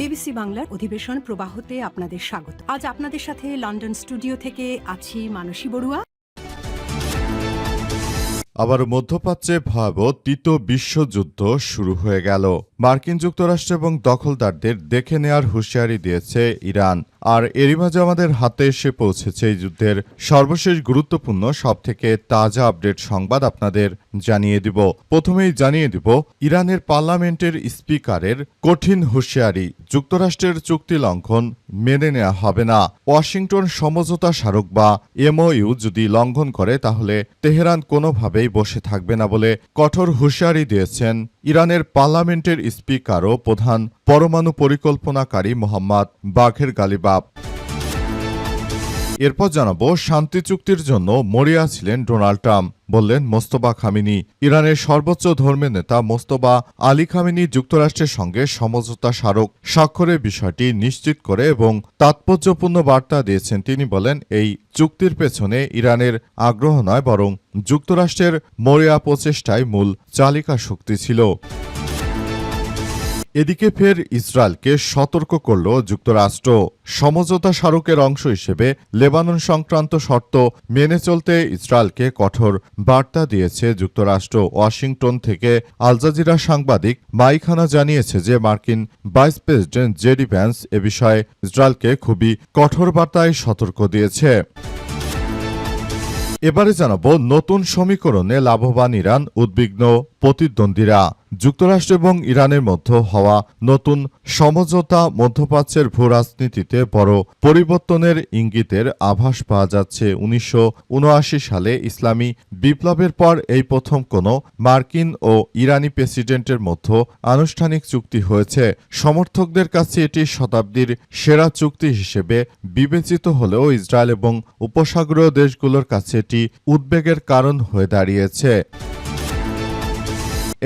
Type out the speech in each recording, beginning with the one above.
BBC বাংলার অধিবেশন প্রবাহতে আপনাদের স্বাগত। আজ আপনাদের সাথে লন্ডন স্টুডিও থেকে আছি মানসী বড়ুয়া। আবার মধ্যপ্রাচ্যে ভয়াবহ তৃতীয় বিশ্বযুদ্ধ শুরু হয়ে গেল। মার্কিন যুক্তরাষ্ট্র এবং দখলদারদের দেখে নেয়ার হুঁশিয়ারি দিয়েছে ইরান। আর এরই মাঝে আমাদের হাতে এসে পৌঁছেছে এই যুদ্ধের সর্বশেষ গুরুত্বপূর্ণ সবথেকে তাজা আপডেট সংবাদ আপনাদের জানিয়ে দিব। প্রথমেই জানিয়ে দিব ইরানের পার্লামেন্টের স্পিকারের কঠিন হুঁশিয়ারি, যুক্তরাষ্ট্রের চুক্তি লঙ্ঘন মেনে নেওয়া হবে না। ওয়াশিংটন সমঝোতা স্মারক বা এমওইউ যদি লঙ্ঘন করে তাহলে তেহরান কোনোভাবেই বসে থাকবে না বলে কঠোর হুঁশিয়ারি দিয়েছেন ইরানের পার্লামেন্টের স্পিকার ও প্রধান পরমাণু পরিকল্পনাকারী মোহাম্মদ বাঘের গালিবাফ। এরপর জানাবো শান্তি চুক্তির জন্য মরিয়া ছিলেন ডোনাল্ড ট্রাম্প, বললেন মোস্তফা খামেনি। ইরানের সর্বোচ্চ ধর্মের নেতা মোস্তফা আলী খামেনি যুক্তরাষ্ট্রের সঙ্গে সমঝোতা স্মারক স্বাক্ষরের বিষয়টি নিশ্চিত করে এবং তাৎপর্যপূর্ণ বার্তা দিয়েছেন। তিনি বলেন, এই চুক্তির পেছনে ইরানের আগ্রহ নয়, বরং যুক্তরাষ্ট্রের মরিয়া প্রচেষ্টাই মূল চালিকা শক্তি ছিল। এদিকে ফের ইসরায়েলকে সতর্ক করল যুক্তরাষ্ট্র। সমঝোতা স্মারকের অংশ হিসেবে লেবানন সংক্রান্ত শর্ত মেনে চলতে ইসরায়েলকে কঠোর বার্তা দিয়েছে যুক্তরাষ্ট্র। ওয়াশিংটন থেকে আল জাজিরা সাংবাদিক মাইক হানা জানিয়েছে যে মার্কিন ভাইস প্রেসিডেন্ট জেডি ভ্যান্স এ বিষয়ে ইসরায়েলকে খুবই কঠোর বার্তায় সতর্ক দিয়েছে। এবারে জানাবো নতুন সমীকরণে লাভবান ইরান, উদ্বিগ্ন প্রতিদ্বন্দ্বীরা। যুক্তরাষ্ট্র এবং ইরানের মধ্যে হওয়া নতুন সমঝোতা মধ্যপ্রাচ্যের ভূরাজনীতিতে বড় পরিবর্তনের ইঙ্গিতের আভাস পাওয়া যাচ্ছে। ১৯৭৯ সালে ইসলামী বিপ্লবের পর এই প্রথম কোনো মার্কিন ও ইরানি প্রেসিডেন্টের মধ্যে আনুষ্ঠানিক চুক্তি হয়েছে। সমর্থকদের কাছে এটি শতাব্দীর সেরা চুক্তি হিসেবে বিবেচিত হলেও ইসরায়েল এবং উপসাগরীয় দেশগুলোর কাছে এটি উদ্বেগের কারণ হয়ে দাঁড়িয়েছে।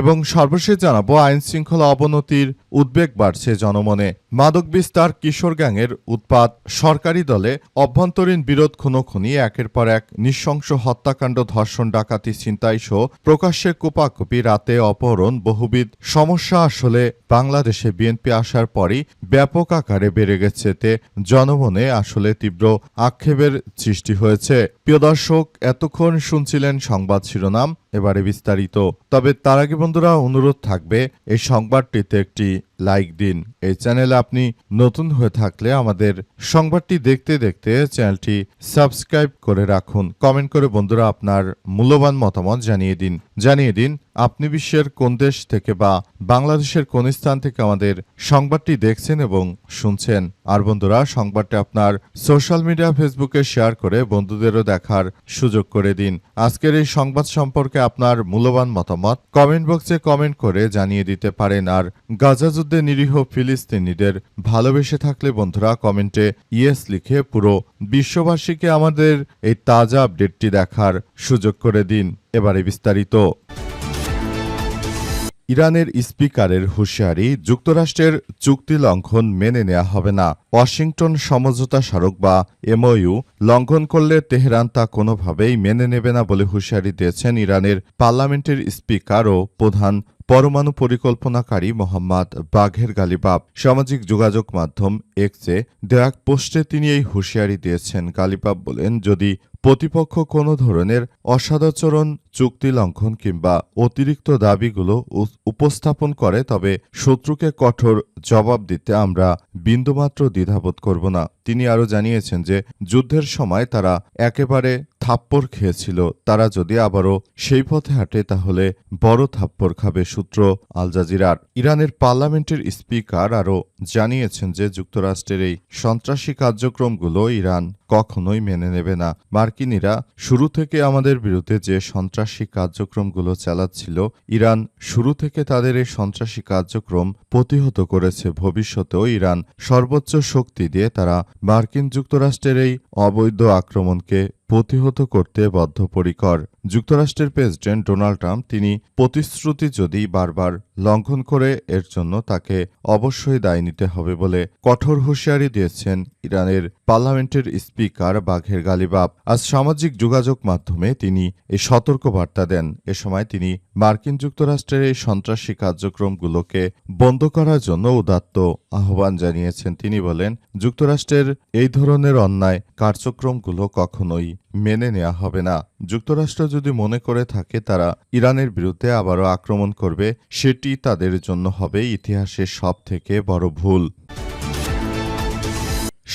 এবং সর্বশেষ জানাবো আইনশৃঙ্খলা অবনতির উদ্বেগ বাড়ছে জনমনে। মাদক বিস্তার, কিশোর গ্যাংয়ের উৎপাত, সরকারি দলে অভ্যন্তরীণ বিরোধ, খুনোখুনি, একের পর এক নৃশংস হত্যাকাণ্ড, ধর্ষণ, ডাকাতি, ছিনতাই সহ প্রকাশ্যে কোপাকুপি, রাতে অপহরণ, বহুবিধ সমস্যা আসলে বাংলাদেশে বিএনপি আসার পরই ব্যাপক আকারে বেড়ে গেছে। এতে জনমনে আসলে তীব্র আক্ষেপের সৃষ্টি হয়েছে। প্রিয় দর্শক, এতক্ষণ শুনছিলেন সংবাদ শিরোনাম, এবারে বিস্তারিত। তবে তার আগে বন্ধুরা অনুরোধ থাকবে এই সংবাদটিতে একটি লাইক দিন। এই চ্যানেলে আপনি নতুন হয়ে থাকলে আমাদের সংবাদটি দেখতে দেখতে চ্যানেলটি সাবস্ক্রাইব করে রাখুন। কমেন্ট করে বন্ধুরা আপনার মূল্যবান মতামত জানিয়ে দিন আপনি বিশ্বের কোন দেশ থেকে বা বাংলাদেশের কোন স্থান থেকে আমাদের সংবাদটি দেখছেন এবং শুনছেন। আর বন্ধুরা সংবাদটি আপনার সোশ্যাল মিডিয়া ফেসবুকে শেয়ার করে বন্ধুদেরও দেখার সুযোগ করে দিন। আজকের এই সংবাদ সম্পর্কে আপনার মূল্যবান মতামত কমেন্ট বক্সে কমেন্ট করে জানিয়ে দিতে পারেন। আর গাজা যুদ্ধে নিরীহ ফিলিস্তিনিদের ভালোবেসে থাকলে বন্ধুরা কমেন্টে ইয়েস লিখে পুরো বিশ্ববাসীকে আমাদের এই তাজা আপডেটটি দেখার সুযোগ করে দিন। এবারে বিস্তারিত। ইরানের স্পিকারের হুঁশিয়ারি, যুক্তরাষ্ট্রের চুক্তি লঙ্ঘন মেনে নেওয়া হবে না। ওয়াশিংটন সমঝোতা স্মারক বা এমওইউ লঙ্ঘন করলে তেহরান তা কোনোভাবেই মেনে নেবে না বলে হুঁশিয়ারি দিয়েছেন ইরানের পার্লামেন্টের স্পিকার ও প্রধান পরমাণু পরিকল্পনাকারী মোহাম্মদ বাঘের গালিবাফ। সামাজিক যোগাযোগ মাধ্যম এক্সে দেওয়া এক পোস্টে তিনি এই হুঁশিয়ারি দিয়েছেন। গালিবাফ বলেন, যদি প্রতিপক্ষ কোনো ধরনের অসদাচরণ, চুক্তি লঙ্ঘন কিংবা অতিরিক্ত দাবিগুলো উপস্থাপন করে তবে শত্রুকে কঠোর জবাব দিতে আমরা বিন্দুমাত্র দ্বিধাবোধ করব না। তিনি আরও জানিয়েছেন যে যুদ্ধের সময় তারা একেবারে থাপ্পড় খেয়েছিল, তারা যদি আবারও সেই পথে হাঁটে তাহলে বড় থাপ্পড় খাবে। সূত্র আল জাজিরার। ইরানের পার্লামেন্টের স্পিকার আরও জানিয়েছেন যে যুক্তরাষ্ট্রের এই সন্ত্রাসী কার্যক্রমগুলো ইরান কখনোই মেনে নেবে না। মার্কিনিরা শুরু থেকে আমাদের বিরুদ্ধে যে সন্ত্রাসী কার্যক্রমগুলো চালাচ্ছিল, ইরান শুরু থেকে তাদের এই সন্ত্রাসী কার্যক্রম প্রতিহত করেছে। ভবিষ্যতেও ইরান সর্বোচ্চ শক্তি দিয়ে তারা মার্কিন যুক্তরাষ্ট্রের এই অবৈধ আক্রমণকে প্রতিহত করতে বদ্ধপরিকর। যুক্তরাষ্ট্রের প্রেসিডেন্ট ডোনাল্ড ট্রাম্প তিনি প্রতিশ্রুতি যদি বারবার লঙ্ঘন করে এর জন্য তাকে অবশ্যই দায় নিতে হবে বলে কঠোর হুঁশিয়ারি দিয়েছেন ইরানের পার্লামেন্টের স্পিকার বাঘের গালিবাফ। আজ সামাজিক যোগাযোগ মাধ্যমে তিনি এই সতর্কবার্তা দেন। এ সময় তিনি মার্কিন যুক্তরাষ্ট্রের এই সন্ত্রাসী কার্যক্রমগুলোকে বন্ধ করার জন্য উদাত্ত আহ্বান জানিয়েছেন। তিনি বলেন, যুক্তরাষ্ট্রের এই ধরনের অন্যায় কার্যক্রমগুলো কখনোই মেনে নেওয়া হবে না। যুক্তরাষ্ট্র যদি মনে করে থাকে তারা ইরানের বিরুদ্ধে আবারও আক্রমণ করবে, সেটি তাদের জন্য হবে ইতিহাসের সবথেকে বড় ভুল।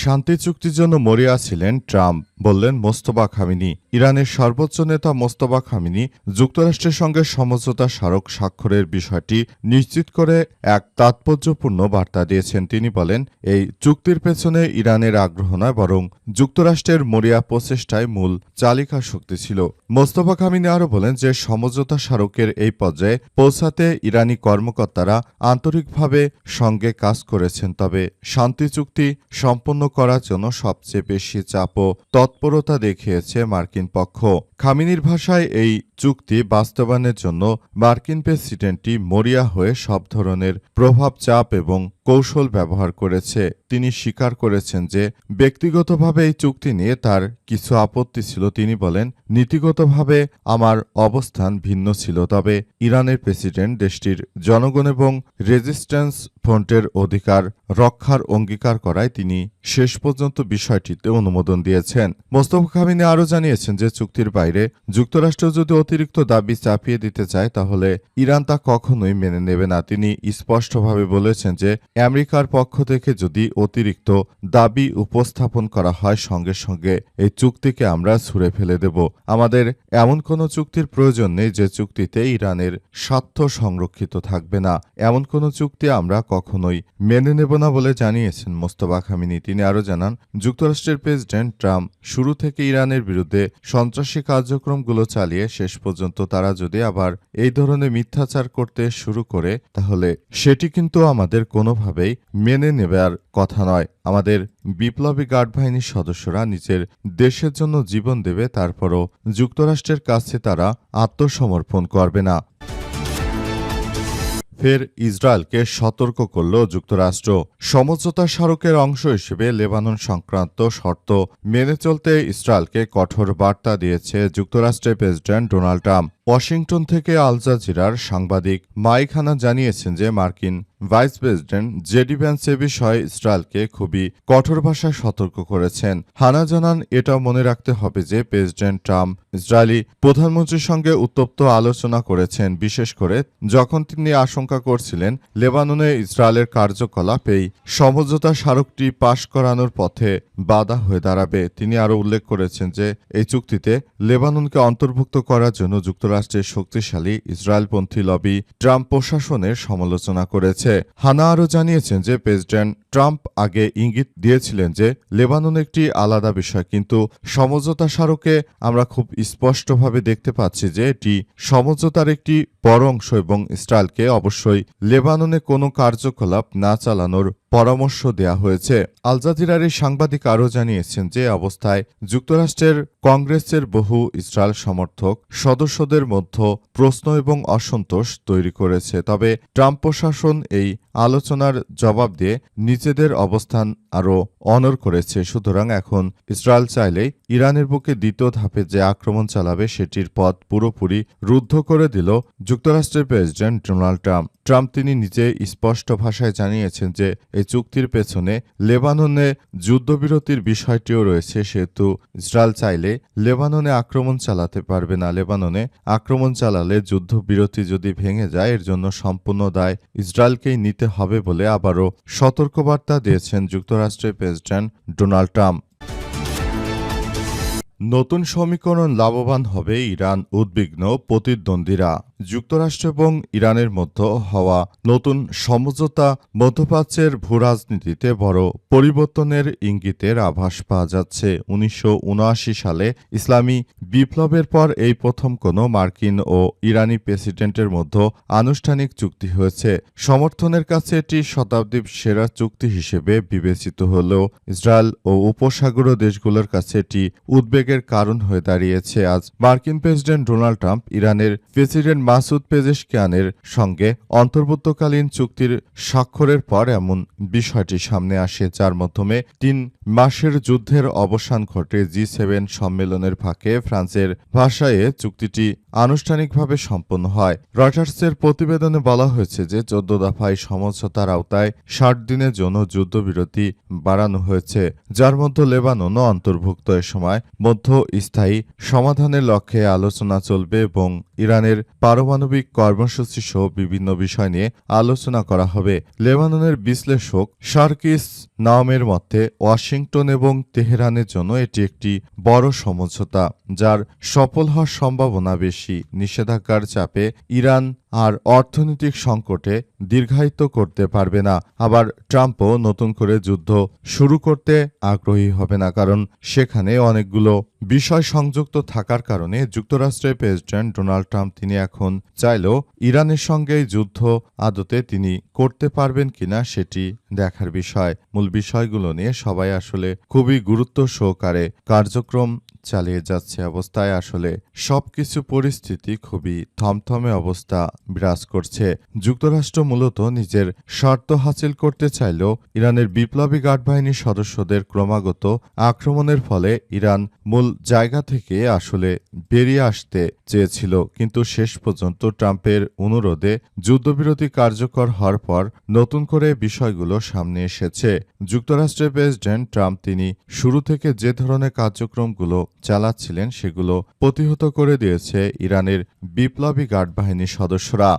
শান্তি চুক্তির জন্য মরিয়া ছিলেন ট্রাম্প, বললেন মোস্তফা খামেনি। ইরানের সর্বোচ্চ নেতা মোস্তফা খামেনি যুক্তরাষ্ট্রের সঙ্গে সমঝোতা স্মারক স্বাক্ষরের বিষয়টি নিশ্চিত করে এক তাৎপর্যপূর্ণ বার্তা দিয়েছেন। তিনি বলেন, এই চুক্তির পেছনে ইরানের আগ্রহ নয়, বরং যুক্তরাষ্ট্রের মরিয়া প্রচেষ্টায় মূল চালিকা শক্তি ছিল। মোস্তফা খামেনি আরও বলেন যে সমঝোতা স্মারকের এই পর্যায়ে পৌঁছাতে ইরানি কর্মকর্তারা আন্তরিকভাবে সঙ্গে কাজ করেছেন, তবে শান্তি চুক্তি সম্পন্ন করার জন্য সবচেয়ে বেশি চাপ ও তৎপরতা দেখিয়েছে মার্কিন পক্ষ। খামেনির ভাষায় এই চুক্তি বাস্তবায়নের জন্য মার্কিন প্রেসিডেন্টটি মরিয়া হয়ে সব ধরনের প্রভাব, চাপ এবং কৌশল ব্যবহার করেছে। তিনি স্বীকার করেছেন যে ব্যক্তিগতভাবে এই চুক্তি নিয়ে তার কিছু আপত্তি ছিল। তিনি বলেন, নীতিগতভাবে আমার অবস্থান ভিন্ন ছিল, তবে ইরানের প্রেসিডেন্ট দেশটির জনগণ এবং রেজিস্ট্যান্স ফ্রন্টের অধিকার রক্ষার অঙ্গীকার করায় তিনি শেষ পর্যন্ত বিষয়টিতে অনুমোদন দিয়েছেন। মোস্তফা খামেনি আরও জানিয়েছেন যে চুক্তির বাইরে যুক্তরাষ্ট্র যদি অতিরিক্ত দাবি চাপিয়ে দিতে চায় তাহলে ইরান তা কখনোই মেনে নেবে না। তিনি স্পষ্টভাবে বলেছেন যে আমেরিকার পক্ষ থেকে যদি অতিরিক্ত দাবি উপস্থাপন করা হয়, সঙ্গে সঙ্গে এই চুক্তিকে আমরা ছুঁড়ে ফেলে দেব। আমাদের এমন কোনো চুক্তির প্রয়োজন নেই যে চুক্তিতে ইরানের স্বার্থ সংরক্ষিত থাকবে না। এমন কোনো চুক্তি আমরা কখনোই মেনে নেব না বলে জানিয়েছেন মোস্তফা খামেনি। তিনি আরও জানান, যুক্তরাষ্ট্রের প্রেসিডেন্ট ট্রাম্প শুরু থেকে ইরানের বিরুদ্ধে সন্ত্রাসী কার্যক্রমগুলো চালিয়ে শেষ পর্যন্ত তারা যদি আবার এই ধরনের মিথ্যাচার করতে শুরু করে তাহলে সেটি কিন্তু আমাদের কোনোভাবেই মেনে নেবার কথা নয়। আমাদের বিপ্লবী গার্ড বাহিনীর সদস্যরা নিজের দেশের জন্য জীবন দেবে, তারপরও যুক্তরাষ্ট্রের কাছে তারা আত্মসমর্পণ করবে না। ফের ইসরায়েলকে সতর্ক করল যুক্তরাষ্ট্র। সমঝোতা স্মারকের অংশ হিসেবে লেবানন সংক্রান্ত শর্ত মেনে চলতে ইসরায়েলকে কঠোর বার্তা দিয়েছে যুক্তরাষ্ট্রের প্রেসিডেন্ট ডোনাল্ড ট্রাম্প। ওয়াশিংটন থেকে আল জাজিরার সাংবাদিক মাইক হানা জানিয়েছেন যে মার্কিন ভাইস প্রেসিডেন্ট জেডি ভ্যান্স এ বিষয়ে ইসরায়েলকে খুবই কঠোর ভাষায় সতর্ক করেছেন। হানা জানান, এটাও মনে রাখতে হবে যে প্রেসিডেন্ট ট্রাম্প ইসরায়েলি প্রধানমন্ত্রীর সঙ্গে উত্তপ্ত আলোচনা করেছেন, বিশেষ করে যখন তিনি আশঙ্কা করছিলেন লেবাননে ইসরায়েলের কার্যকলাপ এই সমঝোতা স্মারকটি পাশ করানোর পথে বাধা হয়ে দাঁড়াবে। তিনি আরও উল্লেখ করেছেন যে এই চুক্তিতে লেবাননকে অন্তর্ভুক্ত করার জন্য যুক্তরাষ্ট্রের শক্তিশালী ইসরায়েলপন্থী লবি ট্রাম্প প্রশাসনের সমালোচনা করেছে। হানা আরও জানিয়েছেন যে প্রেসিডেন্ট ট্রাম্প আগে ইঙ্গিত দিয়েছিলেন যে লেবানন একটি আলাদা বিষয়, কিন্তু সমঝোতা স্মারকে আমরা খুব স্পষ্টভাবে দেখতে পাচ্ছি যে এটি সমঝোতার একটি বড় অংশ এবং ইসরায়েলকে অবশ্যই লেবাননে কোনো কার্যকলাপ না চালানোর পরামর্শ দেয়া হয়েছে। আল জাজিরার এই সাংবাদিক আরও জানিয়েছেন যে অবস্থায় যুক্তরাষ্ট্রের কংগ্রেসের বহু ইসরায়েল সমর্থক সদস্যদের মধ্যে প্রশ্ন এবং অসন্তোষ তৈরি করেছে। তবে ট্রাম্প প্রশাসন এই আলোচনার জবাব দিয়ে নিজেদের অবস্থান আরও অনড় করেছে। সুতরাং এখন ইসরায়েল চাইলেই ইরানের বুকে দ্বিতীয় ধাপে যে আক্রমণ চালাবে সেটির পথ পুরোপুরি রুদ্ধ করে দিল যুক্তরাষ্ট্রের প্রেসিডেন্ট ডোনাল্ড ট্রাম্প। তিনি নিজে স্পষ্ট ভাষায় জানিয়েছেন যে এই চুক্তির পেছনে লেবাননে যুদ্ধবিরতির বিষয়টিও রয়েছে, সেহেতু ইসরায়েল চাইলে লেবাননে আক্রমণ চালাতে পারবে না। লেবাননে আক্রমণ চালালে যুদ্ধবিরতি যদি ভেঙে যায় এর জন্য সম্পূর্ণ দায় ইসরায়েলকেই নিতে হবে বলে আবারও সতর্কবার্তা দিয়েছেন যুক্তরাষ্ট্রের প্রেসিডেন্ট ডোনাল্ড ট্রাম্প। নতুন সমীকরণ লাভবান হবে ইরান উদ্বিগ্ন প্রতিদ্বন্দ্বীরা। যুক্তরাষ্ট্র এবং ইরানের মধ্যে হওয়া নতুন সমঝোতা মধ্যপ্রাচ্যের ভূরাজনীতিতে বড় পরিবর্তনের ইঙ্গিতের আভাস পাওয়া যাচ্ছে। ১৯৭৯ সালে ইসলামী বিপ্লবের পর এই প্রথম কোনো মার্কিন ও ইরানি প্রেসিডেন্টের মধ্যে আনুষ্ঠানিক চুক্তি হয়েছে। সমর্থনের কাছে এটি শতাব্দীর সেরা চুক্তি হিসেবে বিবেচিত হলেও ইসরায়েল ও উপসাগরীয় দেশগুলোর কাছে এটি উদ্বেগের কারণ হয়ে দাঁড়িয়েছে। আজ মার্কিন প্রেসিডেন্ট ডোনাল্ড ট্রাম্প ইরানের প্রেসিডেন্ট মাসুদ পেজেশকিয়ানের সঙ্গে অন্তর্বর্তীকালীন চুক্তির স্বাক্ষরের পর এমন বিষয়টি সামনে আসে, যার মাধ্যমে ৩ মাসের যুদ্ধের অবসান ঘটে। G7 সম্মেলনের ফাঁকে ফ্রান্সের ভাষায় চুক্তিটি আনুষ্ঠানিকভাবে সম্পন্ন হয়। রয়টার্সের প্রতিবেদনে বলা হয়েছে যে ১৪ দফায় সমঝোতার আওতায় ৬০ দিনের জন্য যুদ্ধবিরতি বাড়ানো হয়েছে, যার মধ্যে লেবাননও অন্তর্ভুক্ত। এ সময় মধ্যস্থায়ী সমাধানের লক্ষ্যে আলোচনা চলবে এবং ইরানের পারমাণবিক কর্মসূচি সহ বিভিন্ন বিষয় নিয়ে আলোচনা করা হবে। লেবাননের বিশ্লেষক শারকিস নাওমের মতে ওয়াশিংটন এবং তেহরানের জন্য এটি একটি বড় সমঝোতা, যার সফল হওয়ার সম্ভাবনা বেশি। নিষেধাজ্ঞার চাপে ইরান আর অর্থনৈতিক সংকটে দীর্ঘায়িত করতে পারবে না। আবার ট্রাম্পও নতুন করে যুদ্ধ শুরু করতে আগ্রহী হবে না, কারণ সেখানে অনেকগুলো বিষয় সংযুক্ত থাকার কারণে। যুক্তরাষ্ট্রের প্রেসিডেন্ট ডোনাল্ড ট্রাম্প তিনি এখন চাইলেও ইরানের সঙ্গে যুদ্ধ আদতে তিনি করতে পারবেন কিনা সেটি দেখার বিষয়। মূল বিষয়গুলো নিয়ে সবাই আসলে খুবই গুরুত্ব সহকারে কার্যক্রম চালিয়ে যাচ্ছে অবস্থায় আসলে সবকিছু পরিস্থিতি খুবই থমথমে অবস্থা বিরাজ করছে। যুক্তরাষ্ট্র মূলত নিজের স্বার্থ হাসিল করতে চাইলেও ইরানের বিপ্লবী গার্ড বাহিনীর সদস্যদের ক্রমাগত আক্রমণের ফলে ইরান মূল জায়গা থেকে আসলে বেরিয়ে আসতে চেয়েছিল, কিন্তু শেষ পর্যন্ত ট্রাম্পের অনুরোধে যুদ্ধবিরতি কার্যকর হওয়ার পর নতুন করে বিষয়গুলো সামনে এসেছে। যুক্তরাষ্ট্রের প্রেসিডেন্ট ট্রাম্প তিনি শুরু থেকে যে ধরনের কার্যক্রমগুলো চালাচ্ছিলেন সেগুলো প্রতিহত করে দিয়েছে ইরানের বিপ্লবী গার্ড বাহিনীর সদস্যরা।